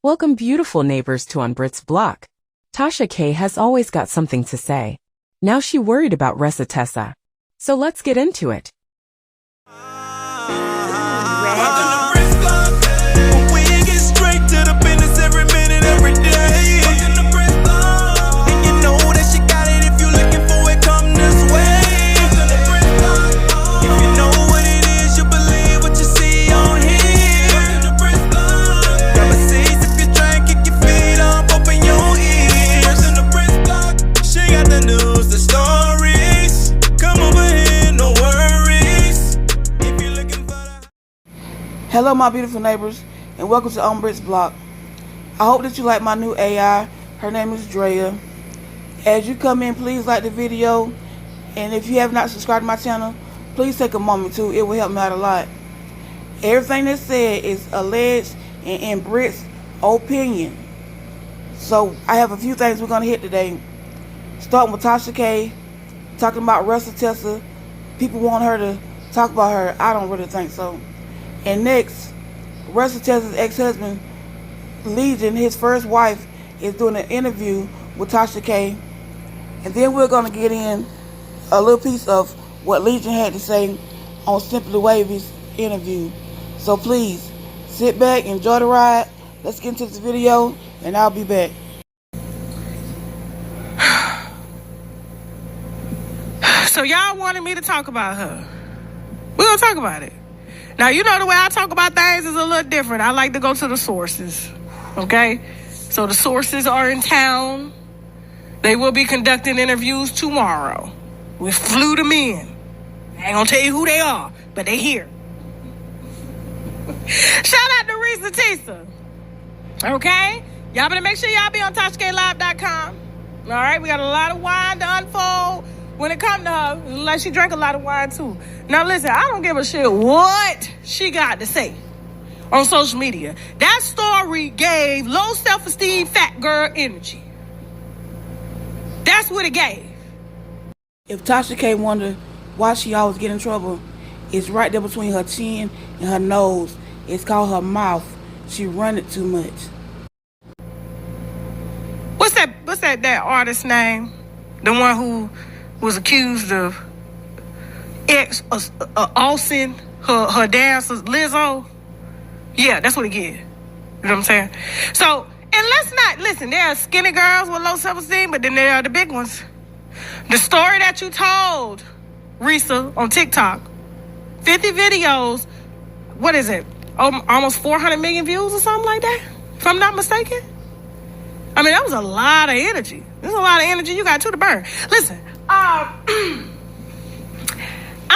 Welcome beautiful neighbors to On Brit's block. Tasha K has always got something to say. Now she worried about Ressa Tessa. So let's get into it. Hello my beautiful neighbors, and welcome to On Brit's block. I hope that you like my new AI. Her name is Drea. As you come in, please like the video, and if you have not subscribed to my channel, please take a moment to. It will help me out a lot. Everything that's said is alleged and in Brit's opinion. So I have a few things we're going to hit today. Starting with Tasha K, talking about Ressa Tessa. People want her to talk about her. I don't really think so. And next, Ressa Tessa's ex-husband, Legion, his first wife, is doing an interview with Tasha K. And then we're going to get in a little piece of what Legion had to say on Simply Wavy's interview. So please, sit back, enjoy the ride. Let's get into this video, and I'll be back. So y'all wanted me to talk about her. We're going to talk about it. Now, you know the way I talk about things is a little different. I like to go to the sources, okay? So the sources are in town. They will be conducting interviews tomorrow. We flew them in. I ain't gonna tell you who they are, but they here. Shout out to Ressa Tessa, okay? Y'all better make sure y'all be on TashaKLive.com. All right, we got a lot of wine to unfold when it comes to her. Like she drank a lot of wine too. Now listen, I don't give a shit what she got to say on social media. That story gave low self-esteem fat girl energy. That's what it gave. If Tasha K wonder why she always get in trouble, it's right there between her chin and her nose. It's called her mouth. She run it too much. What's that artist's name? The one who was accused of Austin, her dancer, Lizzo. Yeah, that's what it get. You know what I'm saying? So, and let's not, listen, there are skinny girls with low self-esteem, but then there are the big ones. The story that you told, Ressa, on TikTok, 50 videos, what is it? Almost 400 million views or something like that, if I'm not mistaken. I mean, that was a lot of energy. There's a lot of energy you got to burn. Listen, I'm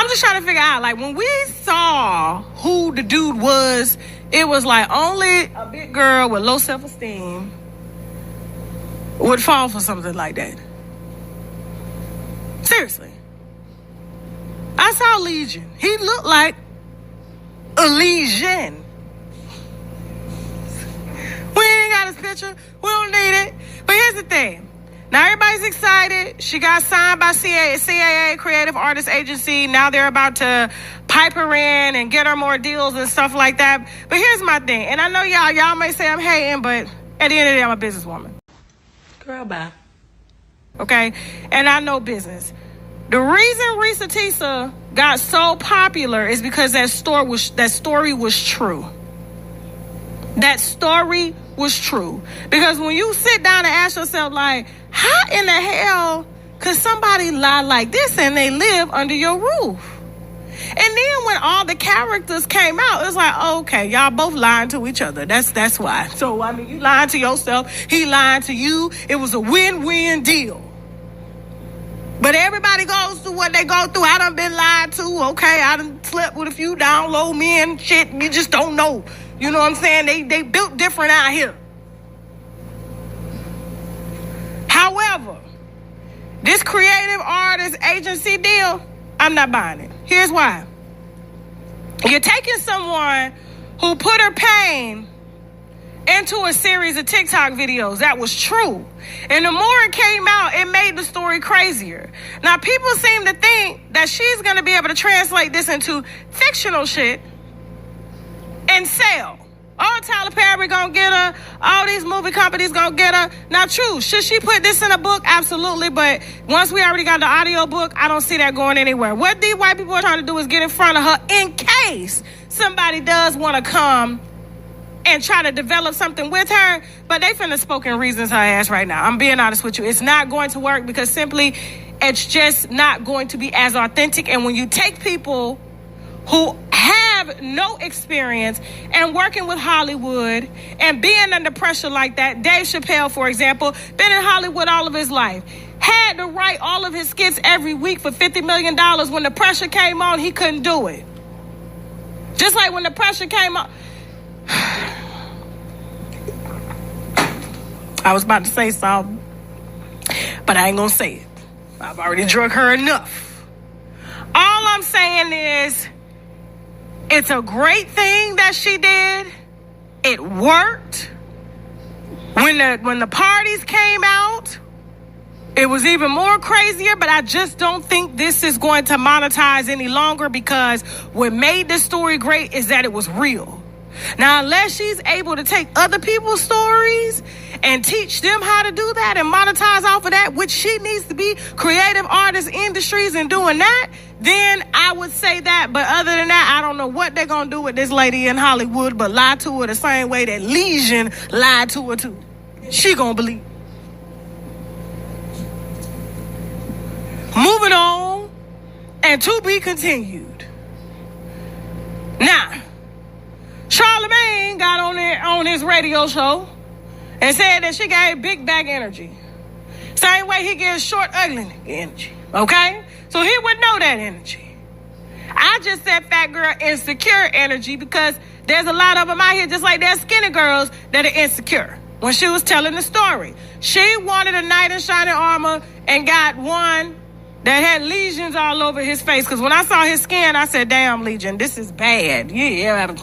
just trying to figure out, like, when we saw who the dude was, it was like only a big girl with low self-esteem would fall for something like that. Seriously. I saw Legion. He looked like a Legion. We ain't got his picture. We don't need it. But here's the thing. Now everybody's excited. She got signed by CAA, Creative Artist Agency. Now they're about to pipe her in and get her more deals and stuff like that. But here's my thing. And I know y'all may say I'm hating, but at the end of the day, I'm a businesswoman. Girl, bye. Okay? And I know business. The reason Ressa Tessa got so popular is because that story was true. That story was true. Because when you sit down and ask yourself, like, how in the hell could somebody lie like this and they live under your roof? And then when all the characters came out, it was like, okay, y'all both lying to each other. That's why. So, I mean, you lying to yourself, he lying to you. It was a win-win deal. But everybody goes through what they go through. I done been lied to, okay? I done slept with a few down low men, shit. You just don't know. You know what I'm saying? They built different out here. However, this creative artist agency deal, I'm not buying it. Here's why. You're taking someone who put her pain into a series of TikTok videos that was true. And the more it came out, it made the story crazier. Now, people seem to think that she's going to be able to translate this into fictional shit and sell. Oh, Tyler Perry gonna get her. All these movie companies gonna get her. Now, true, should she put this in a book? Absolutely. But once we already got the audio book, I don't see that going anywhere. What these white people are trying to do is get in front of her in case somebody does want to come and try to develop something with her. But they finna spoken reasons her ass right now. I'm being honest with you. It's not going to work because simply it's just not going to be as authentic. And when you take people who have no experience and working with Hollywood and being under pressure like that. Dave Chappelle, for example, been in Hollywood all of his life. Had to write all of his skits every week for $50 million. When the pressure came on, he couldn't do it. Just like when the pressure came on. I was about to say something, but I ain't gonna say it. I've already drunk her enough. All I'm saying is, it's a great thing that she did. It worked. When the parties came out, it was even more crazier, but I just don't think this is going to monetize any longer because what made this story great is that it was real. Now, unless she's able to take other people's stories and teach them how to do that and monetize off of that, which she needs to be creative artists, industries, and doing that, then I would say that. But other than that, I don't know what they're going to do with this lady in Hollywood, but lie to her the same way that Legion lied to her too. She going to believe. Moving on, and to be continued. Now, Charlamagne got on his radio show and said that she got big back energy. Same way he gives short, ugly energy. Okay? So he would know that energy. I just said fat girl insecure energy because there's a lot of them out here just like there's skinny girls that are insecure. When she was telling the story, she wanted a knight in shining armor and got one that had lesions all over his face. Because when I saw his skin, I said, damn, Legion, this is bad. Yeah.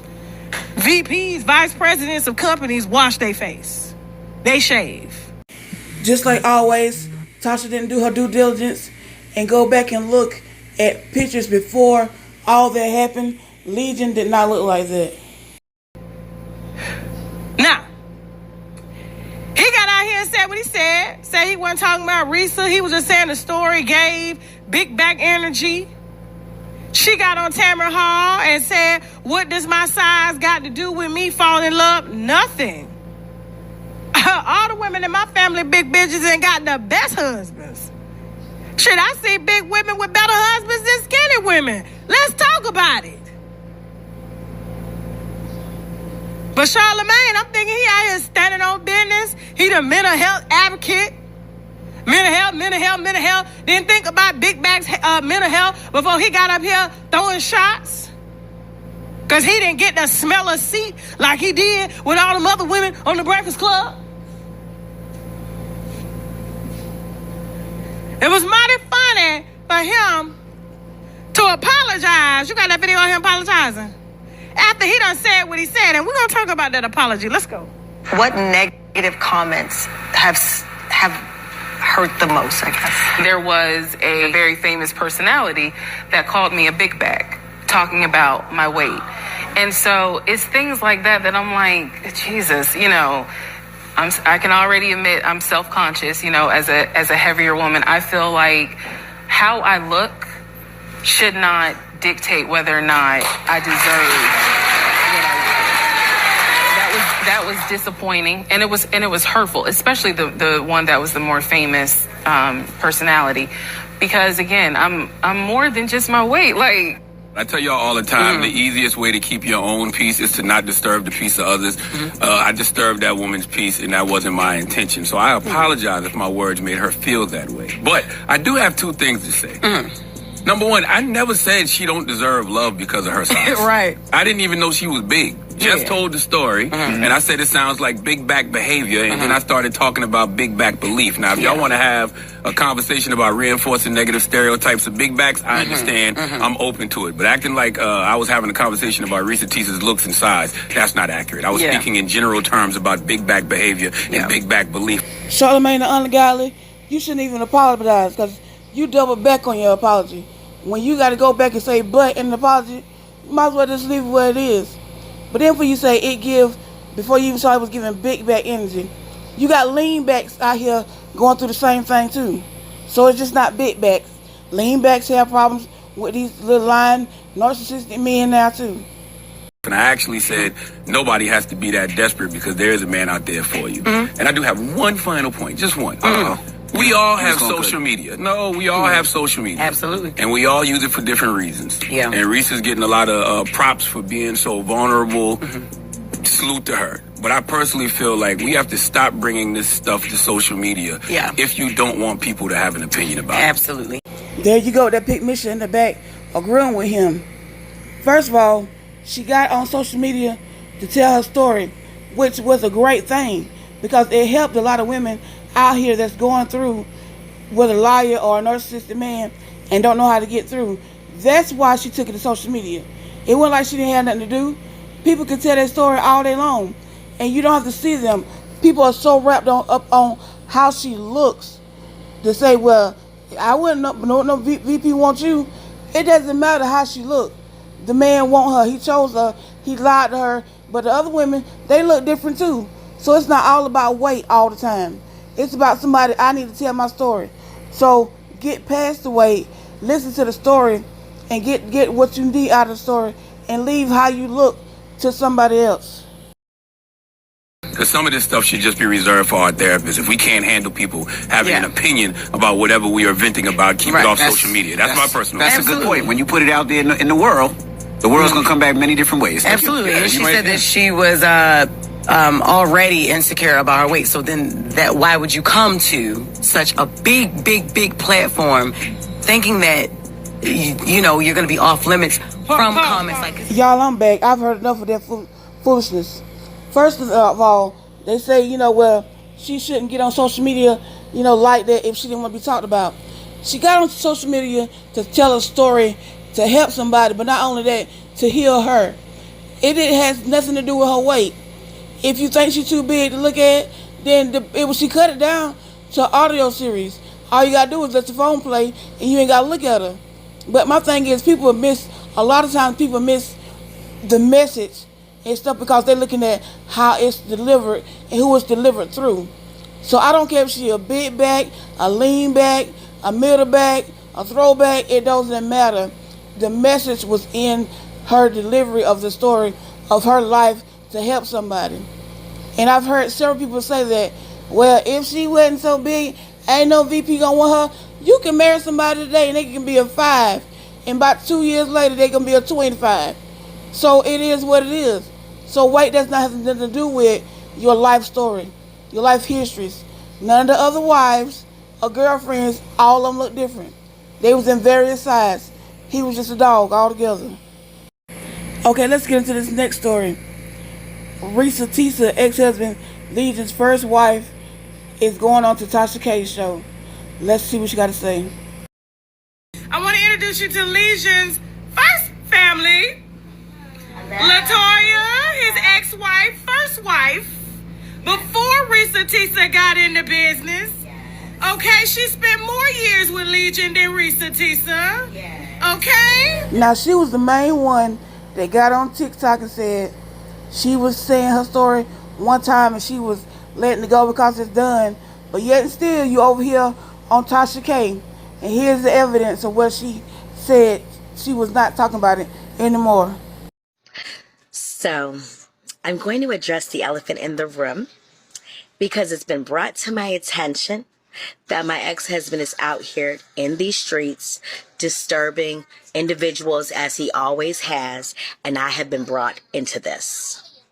VPs, vice presidents of companies wash their face. They shave. Just like always, Tasha didn't do her due diligence and go back and look at pictures before all that happened. Legion did not look like that. Now, he got out here and said what he said. Said he wasn't talking about Ressa. He was just saying the story gave big back energy. She got on Tamara Hall and said, what does my size got to do with me falling in love? Nothing. All the women in my family, big bitches, and got the best husbands. Shit, I see big women with better husbands than skinny women. Let's talk about it. But Charlamagne, I'm thinking he out here standing on business. He the mental health advocate. Mental health. Didn't think about Big Bag's mental health before he got up here throwing shots. Because he didn't get to smell a seat like he did with all them other women on the Breakfast Club. It was mighty funny for him to apologize. You got that video of him apologizing? After he done said what he said, and we're going to talk about that apology. Let's go. What negative comments have hurt the most, I guess? There was a very famous personality that called me a big bag, talking about my weight. And so it's things like that that I'm like, Jesus, you know, I can already admit I'm self-conscious, you know, as a heavier woman. I feel like how I look should not dictate whether or not I deserve what I want. That was disappointing, and it was hurtful, especially the one that was the more famous personality, because again, I'm more than just my weight. Like, I tell y'all all the time, the easiest way to keep your own peace is to not disturb the peace of others. I disturbed that woman's peace, and that wasn't my intention. So I apologize if my words made her feel that way. But I do have two things to say. Number one, I never said she don't deserve love because of her size. Right. I didn't even know she was big. Just told the story, and I said it sounds like big back behavior, and then I started talking about big back belief. Now, if y'all want to have a conversation about reinforcing negative stereotypes of big backs, I understand. I'm open to it. But acting like I was having a conversation about Ressa Tessa's looks and size, that's not accurate. I was speaking in general terms about big back behavior and big back belief. Charlamagne the Ungodly, you shouldn't even apologize because you double back on your apology. When you got to go back and say but in an apology, you might as well just leave it where it is. But then when you say it gives before you even saw it was giving big back energy. You got lean backs out here going through the same thing too. So it's just not big backs. Lean backs have problems with these little lying narcissistic men now too. And I actually said nobody has to be that desperate because there is a man out there for you. And I do have one final point, just one. We all have social media. No, we all have social media. Absolutely. And we all use it for different reasons. Yeah. And Reese's getting a lot of props for being so vulnerable. Salute to her. But I personally feel like we have to stop bringing this stuff to social media if you don't want people to have an opinion about it. Absolutely. There you go, that pick Misha in the back agreeing with him. First of all, she got on social media to tell her story, which was a great thing because it helped a lot of women out here that's going through with a liar or a narcissistic man and don't know how to get through. That's why she took it to social media. It wasn't like she didn't have nothing to do. People can tell their story all day long, and you don't have to see them. People are so wrapped up on how she looks to say, well, I wouldn't know, no VP wants you. It doesn't matter how she look. The man want her. He chose her. He lied to her. But the other women, they look different too. So it's not all about weight all the time. It's about somebody, I need to tell my story. So get past the weight, listen to the story, and get what you need out of the story, and leave how you look to somebody else. Because some of this stuff should just be reserved for our therapists. If we can't handle people having an opinion about whatever we are venting about, keep it off social media. That's my personal That's opinion. a good point. When you put it out there in the world, the world's going to come back many different ways. Absolutely. And she said that she was already insecure about her weight. So then why would you come to such a big platform thinking that, you know, you're going to be off limits from comments like this? Y'all, I'm back. I've heard enough of that foolishness. First of all, they say, you know, well, she shouldn't get on social media, you know, like that if she didn't want to be talked about. She got on social media to tell a story, to help somebody, but not only that, to heal her. It has nothing to do with her weight. If you think she's too big to look at, then she cut it down to an audio series. All you got to do is let the phone play, and you ain't got to look at her. But my thing is, a lot of times people miss the message and stuff because they're looking at how it's delivered and who it's delivered through. So I don't care if she's a big back, a lean back, a middle back, a throwback, it doesn't matter. The message was in her delivery of the story of her life to help somebody. And I've heard several people say that, well, if she wasn't so big, ain't no VP gonna want her. You can marry somebody today and they can be a 5, and about 2 years later they can be a 25. So it is what it is. So weight does not have nothing to do with your life story, your life histories. None of the other wives or girlfriends, all of them look different. They was in various sizes. He was just a dog altogether. Okay, let's get into this next story. Ressa Tessa, ex-husband Legion's first wife, is going on to Tasha K's show. Let's see what she got to say. I want to introduce you to Legion's first family. Latoya, his ex-wife, first wife, before Ressa Tessa got into business. Okay, she spent more years with Legion than Ressa Tessa. Okay? Now, she was the main one that got on TikTok and said she was saying her story one time and she was letting it go because it's done. But yet and still, you over here on Tasha K. And here's the evidence of what she said. She was not talking about it anymore. So, I'm going to address the elephant in the room because it's been brought to my attention that my ex-husband is out here in these streets disturbing individuals as he always has, and I have been brought into this.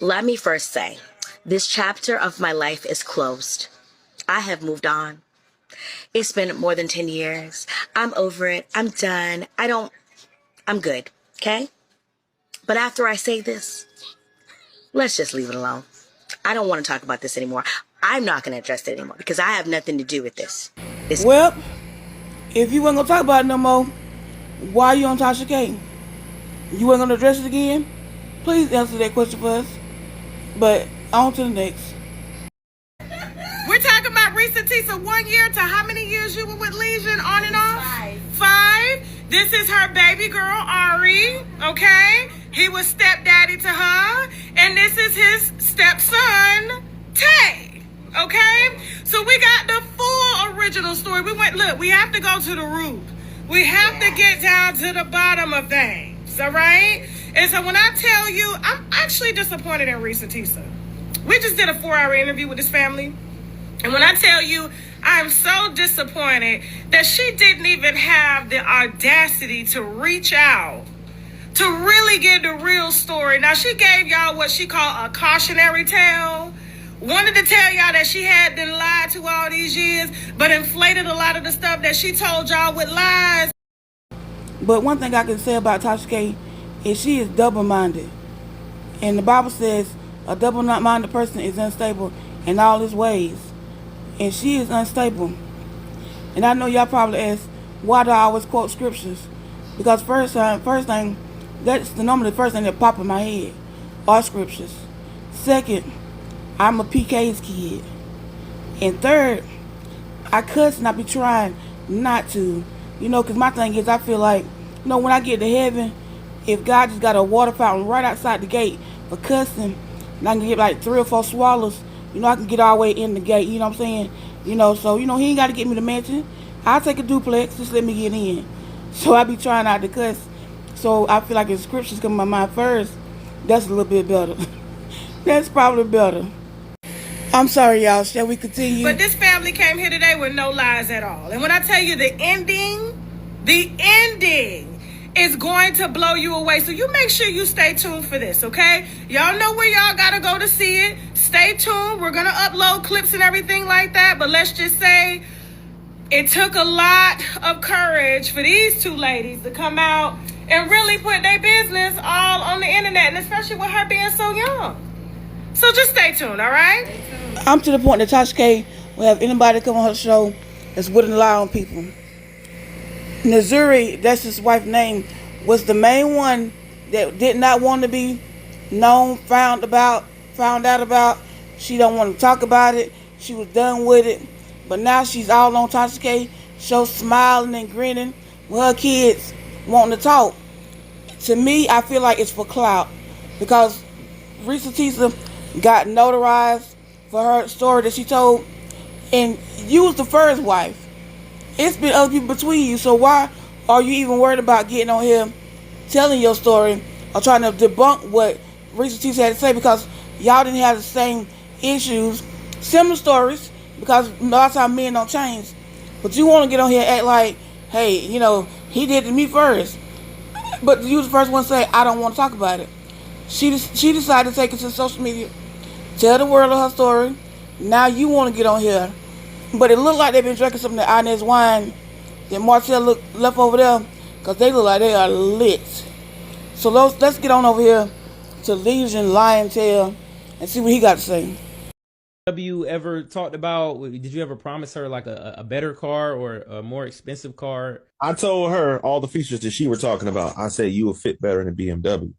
Let me first say, this chapter of my life is closed. I have moved on. It's been more than 10 years. I'm over it. I'm done. I'm good. Okay? But after I say this, let's just leave it alone. I don't want to talk about this anymore. I'm not going to address it anymore because I have nothing to do with this. Well, if you weren't going to talk about it no more, why are you on Tasha K? You weren't going to address it again? Please answer that question for us. But on to the next. We're talking about Ressa Tessa 1 year to how many years you were with Legion on and off? 5. This is her baby girl, Ari. Okay? He was stepdaddy to her, and this is his stepson, Tay. Okay? So we got the full original story. We have to go to the root. We have to get down to the bottom of things, all right? And so when I tell you, I'm actually disappointed in Ressa Tessa. We just did a 4-hour interview with this family. And when I tell you, I'm so disappointed that she didn't even have the audacity to reach out to really get the real story. Now, she gave y'all what she called a cautionary tale. Wanted to tell y'all that she had been lied to all these years, but inflated a lot of the stuff that she told y'all with lies. But one thing I can say about Tasha K is she is double-minded. And the Bible says a double-minded person is unstable in all his ways. And she is unstable. And I know y'all probably ask, why do I always quote scriptures? Because first thing, that's normally the first thing that pop in my head are scriptures. Second, I'm a PK's kid. And third, I cuss and I be trying not to. You know, because my thing is, I feel like, you know, when I get to heaven, if God just got a water fountain right outside the gate for cussing, and I can get like 3 or 4 swallows, you know, I can get all the way in the gate, you know what I'm saying? You know, so, you know, he ain't got to get me the mansion. I'll take a duplex, just let me get in. So I be trying not to cuss. So I feel like if scriptures come to my mind first, that's a little bit better. That's probably better. I'm sorry, y'all. Shall we continue? But this family came here today with no lies at all. And when I tell you the ending is going to blow you away. So you make sure you stay tuned for this, okay? Y'all know where y'all got to go to see it. Stay tuned. We're going to upload clips and everything like that. But let's just say it took a lot of courage for these 2 ladies to come out and really put their business all on the internet, and especially with her being so young. So just stay tuned, all right? I'm to the point that Tasha K will have anybody come on her show that's wouldn't lie on people. Nazuri, that's his wife's name, was the main one that did not want to be known, found out about. She don't want to talk about it. She was done with it. But now she's all on Tasha K show, smiling and grinning with her kids wanting to talk. To me, I feel like it's for clout, because Ressa Tessa got notarized for her story that she told, and you was the first wife. It's been other people between you, so why are you even worried about getting on here, telling your story, or trying to debunk what Ressa Tessa had to say? Because y'all didn't have the same issues, similar stories, because a lot of times men don't change. But you want to get on here and act like, hey, you know, he did to me first. But you was the first one to say, I don't want to talk about it. She decided to take it to social media, tell the world of her story. Now you want to get on here. But it looked like they've been drinking some of the Inez wine that Martell left over there, because they look like they are lit. So let's get on over here to Legion Liontail and see what he got to say. Have you ever talked about, did you ever promise her like a better car or a more expensive car? I told her all the features that she were talking about. I said, you will fit better in a BMW.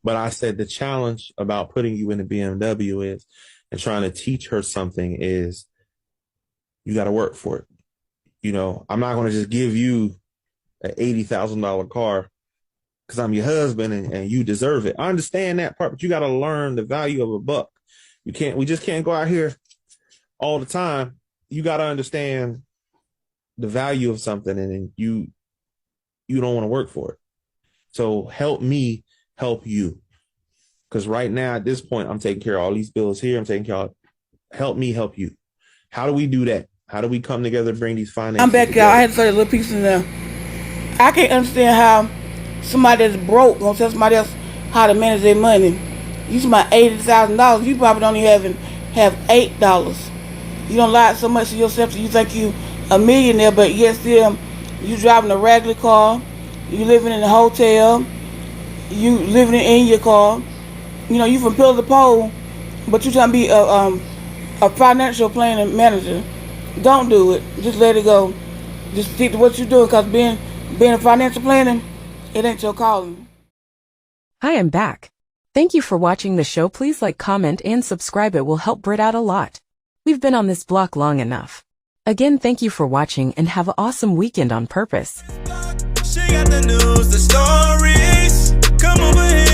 But I said the challenge about putting you in a BMW is, and trying to teach her something is, you got to work for it. You know, I'm not going to just give you an $80,000 car because I'm your husband and you deserve it. I understand that part, but you got to learn the value of a buck. We just can't go out here all the time. You got to understand the value of something, and you don't want to work for it. So help me help you. Because right now, at this point, I'm taking care of all these bills here. I'm taking care of, help me help you. How do we do that? How do we come together and bring these finances I'm back, together? y'all. I had to say a little piece in there. I can't understand how somebody that's broke gonna tell somebody else how to manage their money. You about $80,000. You probably don't even have $8. You don't lie so much to yourself that you think you a millionaire, but yet still you driving a regular car. You living in a hotel. You living in your car. You know, you from pillar to pole, but you trying to be a financial planning manager. Don't do it. Just let it go. Just stick to what you're doing, because being a financial planner, it ain't your calling. Hi, I'm back. Thank you for watching the show. Please like, comment, and subscribe. It will help Brit out a lot. We've been on this block long enough. Again, thank you for watching and have an awesome weekend on purpose. She got the news, the stories. over here.